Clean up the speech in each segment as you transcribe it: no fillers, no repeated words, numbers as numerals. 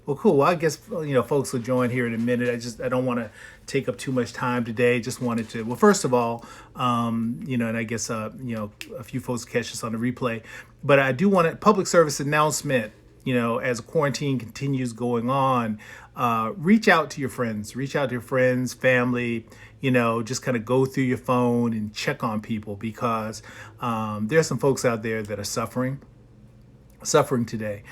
Well, cool. Well, I guess folks will join here in a minute. I don't want to take up too much time today. Just wanted to. Well, first of all, and I guess a few folks catch us on the replay, but I do want a public service announcement. As quarantine continues going on, reach out to your friends, family. Just kind of go through your phone and check on people because there's some folks out there that are suffering today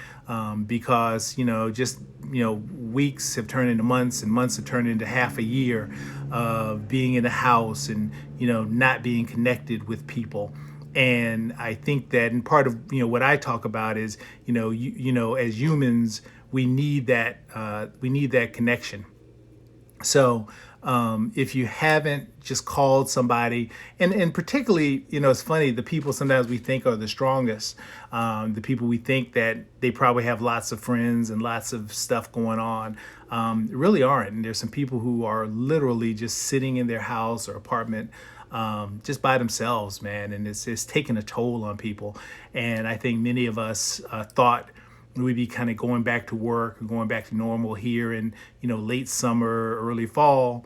because just weeks have turned into months and months have turned into half a year of being in the house and not being connected with people. And I think that, and part of what I talk about is as humans we need that connection. So if you haven't just called somebody, and particularly, it's funny, the people sometimes we think are the strongest, the people we think that they probably have lots of friends and lots of stuff going on, really aren't. And there's some people who are literally just sitting in their house or apartment, just by themselves, man. And it's taking a toll on people. And I think many of us thought we'd be kind of going back to work, going back to normal here in late summer, early fall,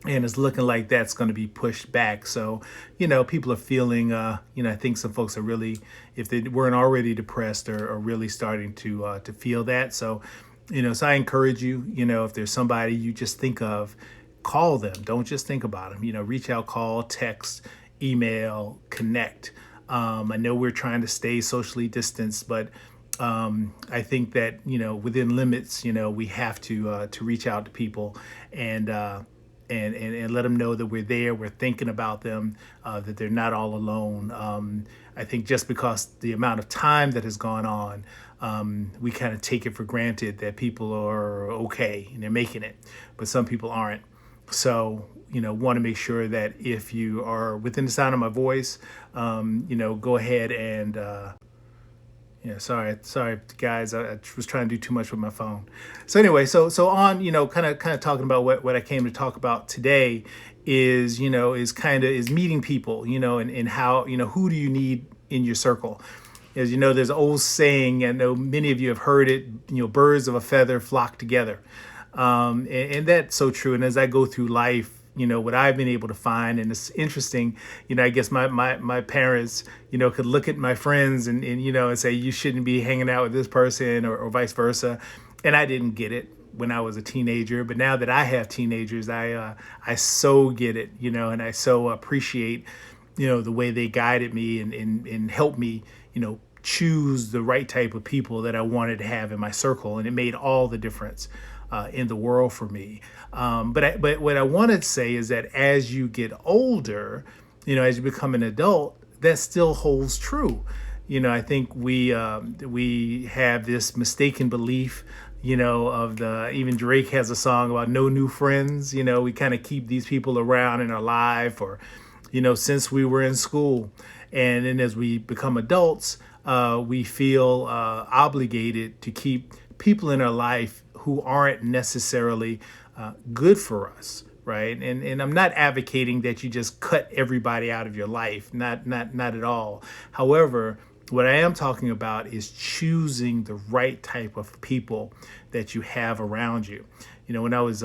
and it's looking like that's going to be pushed back. So people are feeling I think some folks are really, if they weren't already depressed, are really starting to feel that. So so I encourage you, if there's somebody you just think of, call them. Don't just think about them. Reach out, call, text, email, connect. I know we're trying to stay socially distanced, but I think that within limits, we have to reach out to people and let them know that we're there, we're thinking about them, that they're not all alone. I think just because the amount of time that has gone on, we kind of take it for granted that people are okay and they're making it, but some people aren't. So want to make sure that if you are within the sound of my voice, go ahead and yeah, sorry, guys. I was trying to do too much with my phone. So anyway, so on, kind of talking about what I came to talk about today is, is meeting people, and how, who do you need in your circle? As there's an old saying, I know many of you have heard it, birds of a feather flock together. And that's so true. And as I go through life, what I've been able to find, and it's interesting, I guess my parents, could look at my friends and say, you shouldn't be hanging out with this person or vice versa. And I didn't get it when I was a teenager, but now that I have teenagers, I so get it, and I so appreciate, the way they guided me and helped me, choose the right type of people that I wanted to have in my circle. And it made all the difference in the world for me. But what I want to say is that as you get older, as you become an adult, that still holds true. I think we have this mistaken belief, of even Drake has a song about no new friends. We kind of keep these people around in our life, or since we were in school, and then as we become adults, we feel obligated to keep people in our life who aren't necessarily good for us, right? And I'm not advocating that you just cut everybody out of your life, not at all. However, what I am talking about is choosing the right type of people that you have around you. When I was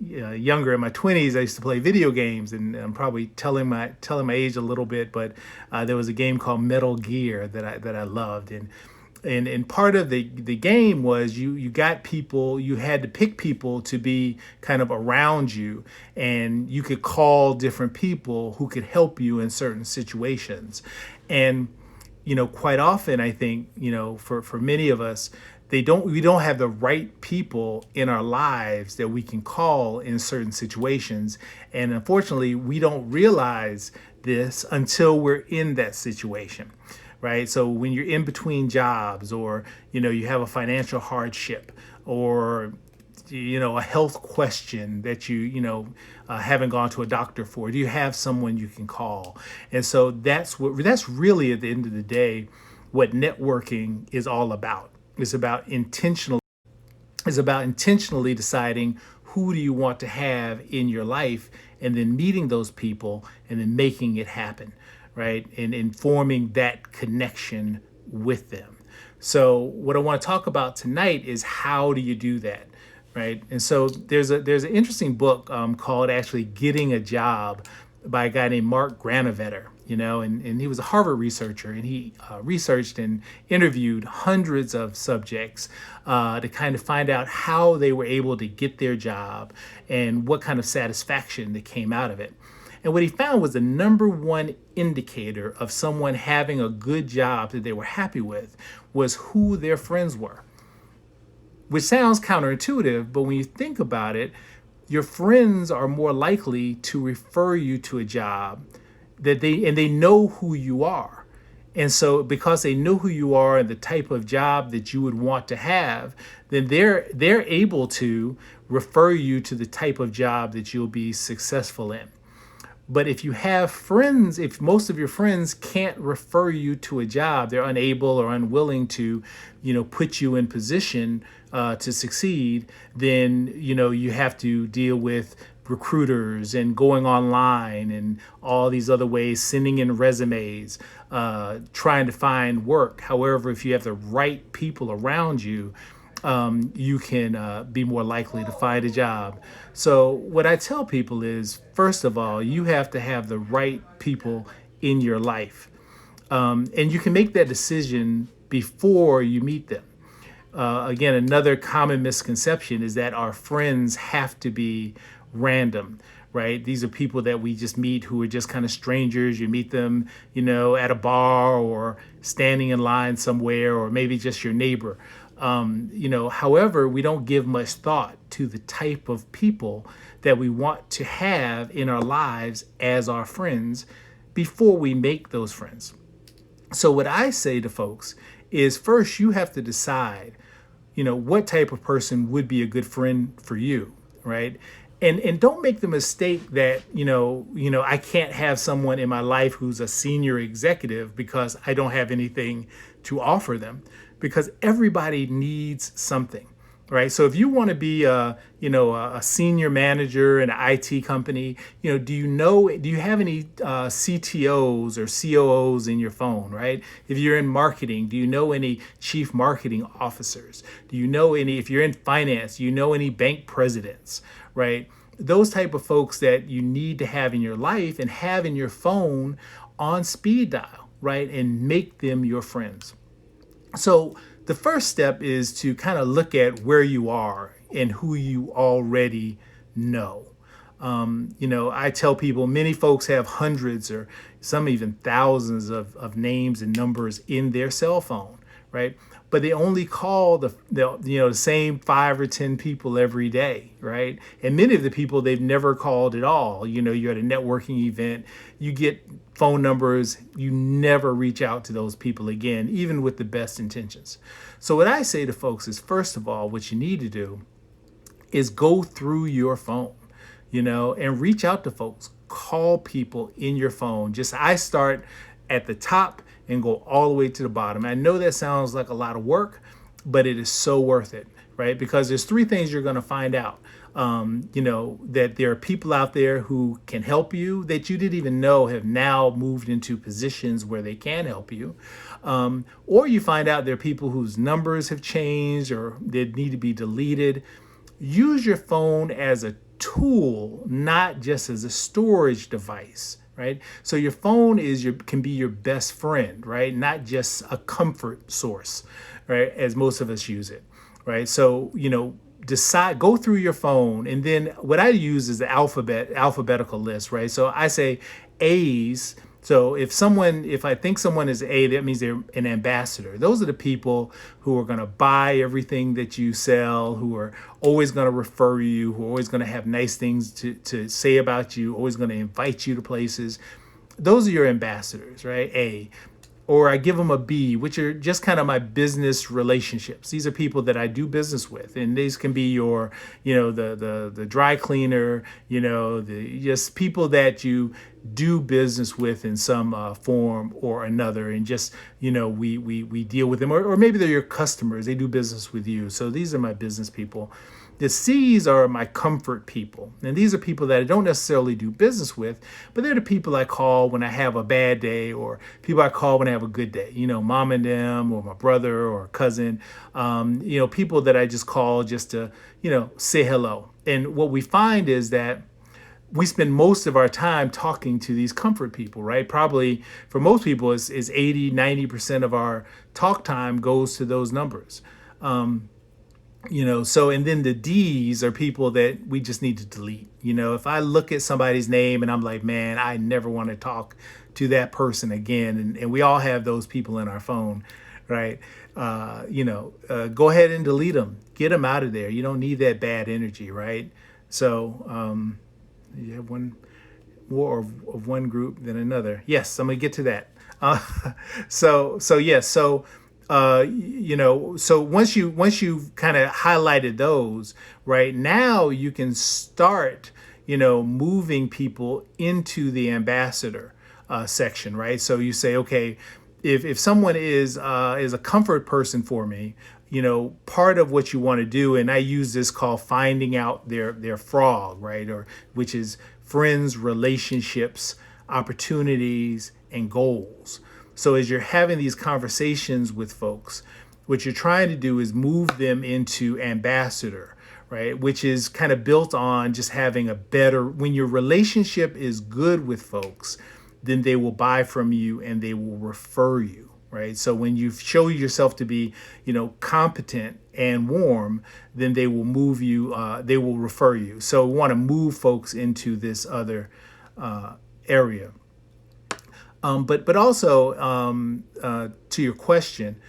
younger, in my 20s, I used to play video games, and I'm probably telling my age a little bit, but there was a game called Metal Gear that I loved, and part of the game was you got people, you had to pick people to be kind of around you, and you could call different people who could help you in certain situations. And quite often, I think, for many of us, we don't have the right people in our lives that we can call in certain situations. And unfortunately, we don't realize this until we're in that situation, right? So when you're in between jobs, or you have a financial hardship, or a health question that haven't gone to a doctor for, do you have someone you can call? And so that's really, at the end of the day, what networking is all about. It's about intentionally deciding who do you want to have in your life, and then meeting those people and then making it happen, right? And forming that connection with them. So what I want to talk about tonight is how do you do that, right? And so there's an interesting book called actually Getting a Job by a guy named Mark Granovetter, and he was a Harvard researcher, and he researched and interviewed hundreds of subjects to kind of find out how they were able to get their job and what kind of satisfaction that came out of it. And what he found was the number one indicator of someone having a good job that they were happy with was who their friends were, which sounds counterintuitive, but when you think about it, your friends are more likely to refer you to a job they know who you are. And so because they know who you are and the type of job that you would want to have, then they're able to refer you to the type of job that you'll be successful in. But if you have friends, if most of your friends can't refer you to a job, they're unable or unwilling to, put you in position to succeed, then, you have to deal with recruiters and going online and all these other ways, sending in resumes, trying to find work. However, if you have the right people around you, you can be more likely to find a job. So what I tell people is, first of all, you have to have the right people in your life. And you can make that decision before you meet them. Again, another common misconception is that our friends have to be random, right? These are people that we just meet who are just kind of strangers. You meet them, at a bar or standing in line somewhere, or maybe just your neighbor. However, we don't give much thought to the type of people that we want to have in our lives as our friends before we make those friends. So what I say to folks is, first, you have to decide, what type of person would be a good friend for you, right? And don't make the mistake that, I can't have someone in my life who's a senior executive because I don't have anything to offer them, because everybody needs something, right? So if you want to be a senior manager in an IT company, do you have any CTOs or COOs in your phone, right? If you're in marketing, do you know any chief marketing officers? Do you know any, if you're in finance, do you know any bank presidents, right? Those type of folks that you need to have in your life and have in your phone on speed dial, right? And make them your friends. So the first step is to kind of look at where you are and who you already know. I tell people many folks have hundreds or some even thousands of names and numbers in their cell phone, right? But they only call the same 5 or 10 people every day, right? And many of the people they've never called at all. You're at a networking event, you get phone numbers, you never reach out to those people again, even with the best intentions. So what I say to folks is, first of all, what you need to do is go through your phone, and reach out to folks. Call people in your phone. I start at the top and go all the way to the bottom. I know that sounds like a lot of work, but it is so worth it, right? Because there's 3 things you're going to find out. That there are people out there who can help you that you didn't even know have now moved into positions where they can help you. Or you find out there are people whose numbers have changed or they need to be deleted. Use your phone as a tool, not just as a storage device, right? So your phone can be your best friend, right? Not just a comfort source, right? As most of us use it, right? So, go through your phone, and then what I use is the alphabetical list, right? So I say A's. So if I think someone is A, that means they're an ambassador. Those are the people who are going to buy everything that you sell, who are always going to refer you, who are always going to have nice things to say about you, always going to invite you to places. Those are your ambassadors, right? A. Or I give them a B, which are just kind of my business relationships. These are people that I do business with, and these can be your, the dry cleaner, the just people that you do business with in some form or another, and just we deal with them, or maybe they're your customers, they do business with you. So these are my business people. The C's are my comfort people, and these are people that I don't necessarily do business with, but they're the people I call when I have a bad day, or people I call when I have a good day. Mom and them, or my brother or cousin. People that I just call just to say hello. And what we find is that we spend most of our time talking to these comfort people, right? Probably for most people is 80, 90% of our talk time goes to those numbers. So, and then the D's are people that we just need to delete. If I look at somebody's name and I'm like, man, I never want to talk to that person again. And we all have those people in our phone, right? Go ahead and delete them, get them out of there. You don't need that bad energy, right? So, you have one more of one group than another. Yes, I'm gonna get to that. So once you've kind of highlighted those, right, now you can start moving people into the ambassador section, right? So you say, okay, if someone is a comfort person for me, part of what you want to do, and I use this called finding out their frog, right? Or which is friends, relationships, opportunities, and goals. So as you're having these conversations with folks, what you're trying to do is move them into ambassador, right? Which is kind of built on just having when your relationship is good with folks, then they will buy from you and they will refer you, right? So when you show yourself to be, competent and warm, then they will move you, they will refer you. So we want to move folks into this other area. But also to your question,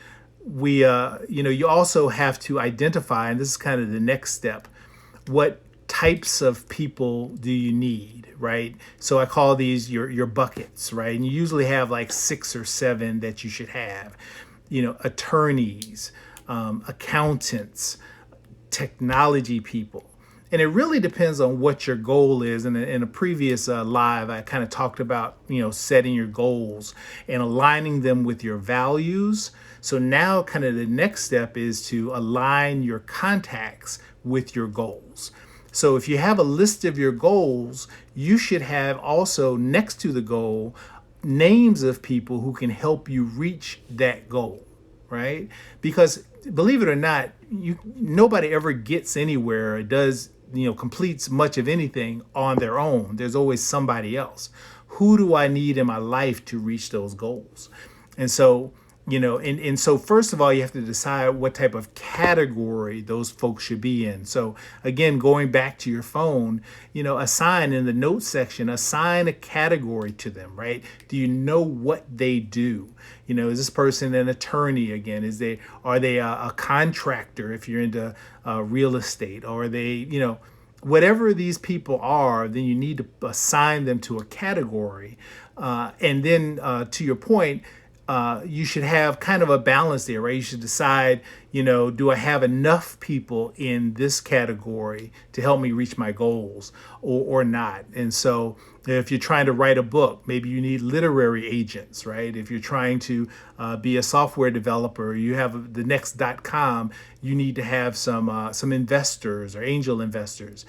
you also have to identify, and this is kind of the next step, what types of people do you need, right? So I call these your buckets, right? And you usually have like 6 or 7 that you should have. Attorneys, accountants, technology people. And it really depends on what your goal is. And in a previous live, I kind of talked about, setting your goals and aligning them with your values. So now kind of the next step is to align your contacts with your goals. So if you have a list of your goals, you should have also next to the goal names of people who can help you reach that goal, right? Because believe it or not, nobody ever gets anywhere or does, completes much of anything on their own. There's always somebody else. Who do I need in my life to reach those goals? And so, and so first of all, you have to decide what type of category those folks should be in. So again, going back to your phone, assign in the notes section, assign a category to them, right? Do you know what they do? Is this person an attorney again? Are they a contractor if you're into real estate? Or are they, whatever these people are, then you need to assign them to a category. And then to your point, you should have kind of a balance there, right? You should decide, do I have enough people in this category to help me reach my goals or not? And so if you're trying to write a book, maybe you need literary agents, right? If you're trying to be a software developer, you have the next.com, you need to have some investors or angel investors.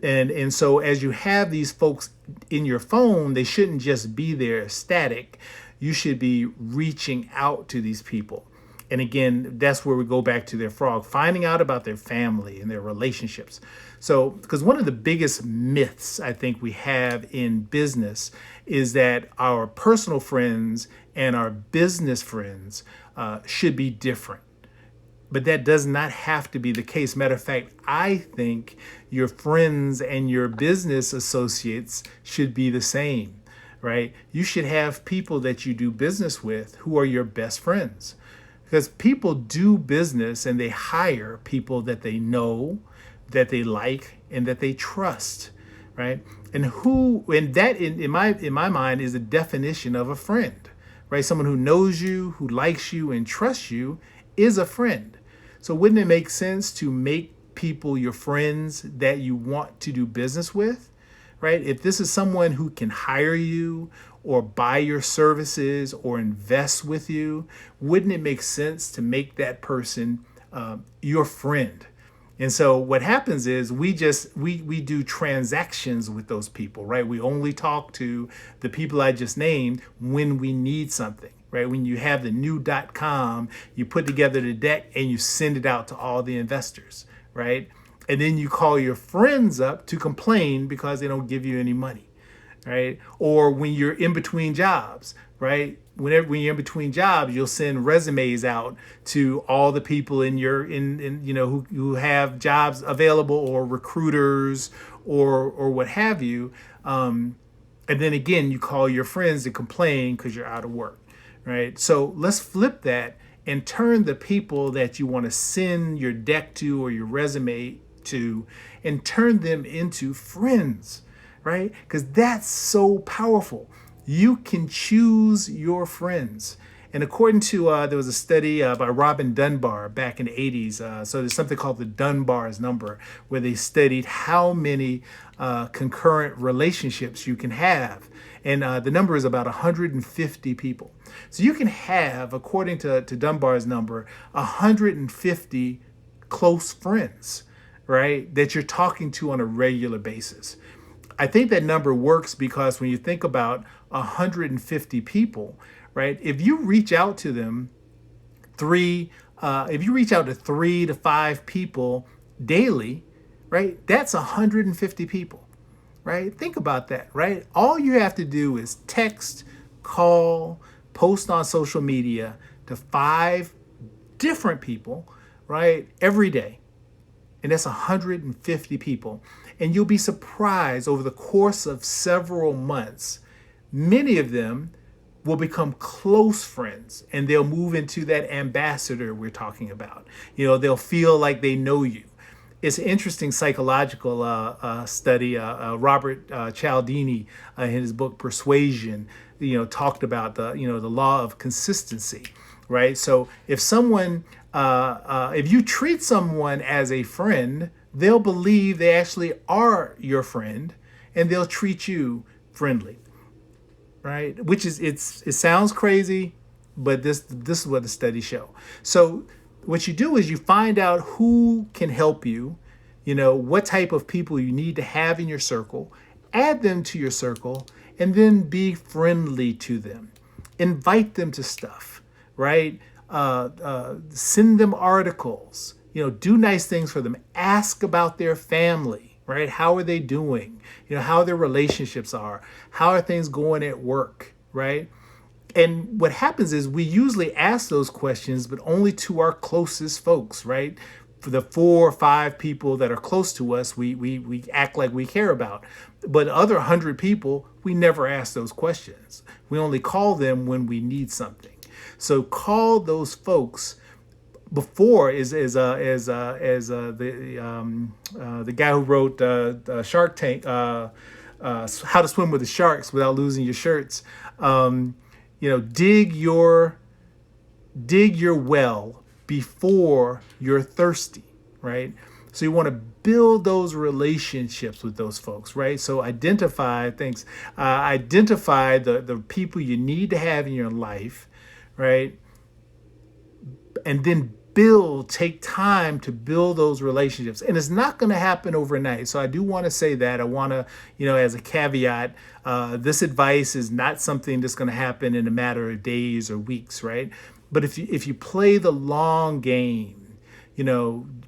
And so as you have these folks in your phone, they shouldn't just be there static. You should be reaching out to these people. And again, that's where we go back to their frog, finding out about their family and their relationships. So, because one of the biggest myths I think we have in business is that our personal friends and our business friends should be different. But that does not have to be the case. Matter of fact, I think your friends and your business associates should be the same, right? You should have people that you do business with who are your best friends. Because people do business and they hire people that they know, that they like, and that they trust, right? And that in my mind is the definition of a friend, right? Someone who knows you, who likes you, and trusts you is a friend. So wouldn't it make sense to make people your friends that you want to do business with, right? If this is someone who can hire you or buy your services or invest with you, wouldn't it make sense to make that person your friend? And so what happens is we do transactions with those people, right? We only talk to the people I just named when we need something, right? When you have the new.com, you put together the deck and you send it out to all the investors, right? And then you call your friends up to complain because they don't give you any money, right? Or when you're in between jobs, right? When you're in between jobs, you'll send resumes out to all the people who have jobs available, or recruiters, or what have you. And then again, you call your friends to complain because you're out of work, right? So let's flip that and turn the people that you want to send your deck to or your resume to, and turn them into friends, right? Because that's so powerful. You can choose your friends. And according to, there was a study by Robin Dunbar back in the 80s. So there's something called the Dunbar's number, where they studied how many concurrent relationships you can have. And the number is about 150 people. So you can have, according to Dunbar's number, 150 close friends, right, that you're talking to on a regular basis. I think that number works because when you think about 150 people, right, if you reach out to them if you reach out to 3 to 5 people daily, right, that's 150 people, right? Think about that, right? All you have to do is text, call, post on social media to 5 different people, right, every day. And that's 150 people. And you'll be surprised over the course of several months, many of them will become close friends, and they'll move into that ambassador we're talking about. They'll feel like they know you. It's an interesting psychological study. Robert Cialdini, in his book Persuasion, talked about the law of consistency, right? So if if you treat someone as a friend, they'll believe they actually are your friend, and they'll treat you friendly, right? Which is, it sounds crazy, but this is what the studies show. So what you do is you find out who can help you, what type of people you need to have in your circle, add them to your circle, and then be friendly to them. Invite them to stuff, right? Send them articles, do nice things for them. Ask about their family, right? How are they doing? How their relationships are. How are things going at work, right? And what happens is we usually ask those questions, but only to our closest folks, right? For the 4 or 5 people that are close to us, we act like we care about. But other 100 people, we never ask those questions. We only call them when we need something. So call those folks before the guy who wrote Shark Tank, How to Swim with the Sharks Without Losing Your Shirts. Dig your well before you're thirsty, right? So you want to build those relationships with those folks, right? So identify the people you need to have in your life, right? And then take time to build those relationships. And it's not going to happen overnight. So I do want to say that. I want to, as a caveat, this advice is not something that's going to happen in a matter of days or weeks, right? But if you play the long game,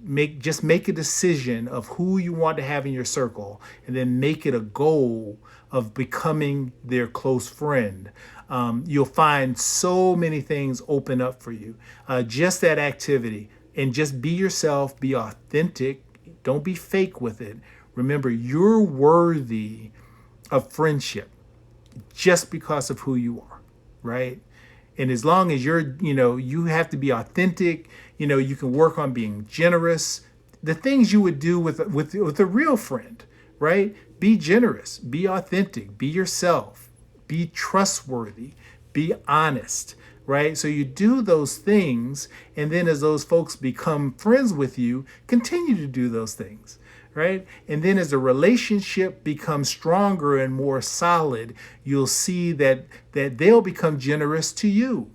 make a decision of who you want to have in your circle, and then make it a goal of becoming their close friend. You'll find so many things open up for you. Just that activity, and just be yourself, be authentic. Don't be fake with it. Remember, you're worthy of friendship just because of who you are, right? And as long as you have to be authentic, you can work on being generous. The things you would do with a real friend, right? Be generous, be authentic, be yourself, be trustworthy, be honest, right? So you do those things, and then as those folks become friends with you, continue to do those things, right? And then as the relationship becomes stronger and more solid, you'll see that they'll become generous to you,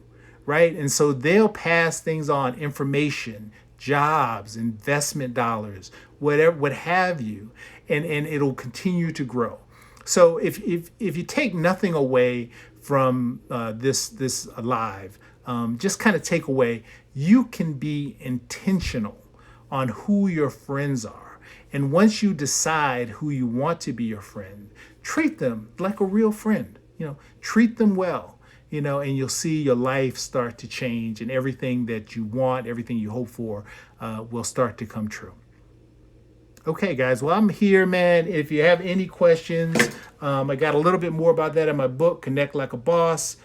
right? And so they'll pass things on, information, jobs, investment dollars, whatever, what have you, and it'll continue to grow. So if you take nothing away from this live, just kind of take away, you can be intentional on who your friends are. And once you decide who you want to be your friend, treat them like a real friend. Treat them well. And you'll see your life start to change, and everything that you want, everything you hope for, will start to come true. Okay, guys. Well, I'm here, man. If you have any questions, I got a little bit more about that in my book, Connect Like a Boss.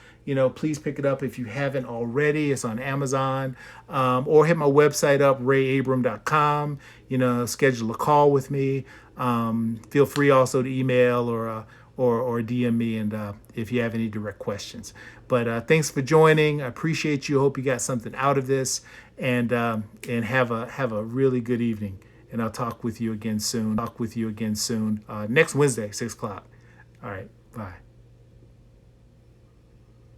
Please pick it up if you haven't already. It's on Amazon, or hit my website up, rayabram.com. Schedule a call with me. Feel free also to email or DM me, and if you have any direct questions. But thanks for joining. I appreciate you. Hope you got something out of this, and have a really good evening. And I'll talk with you again soon. Next Wednesday, 6 o'clock. All right. Bye.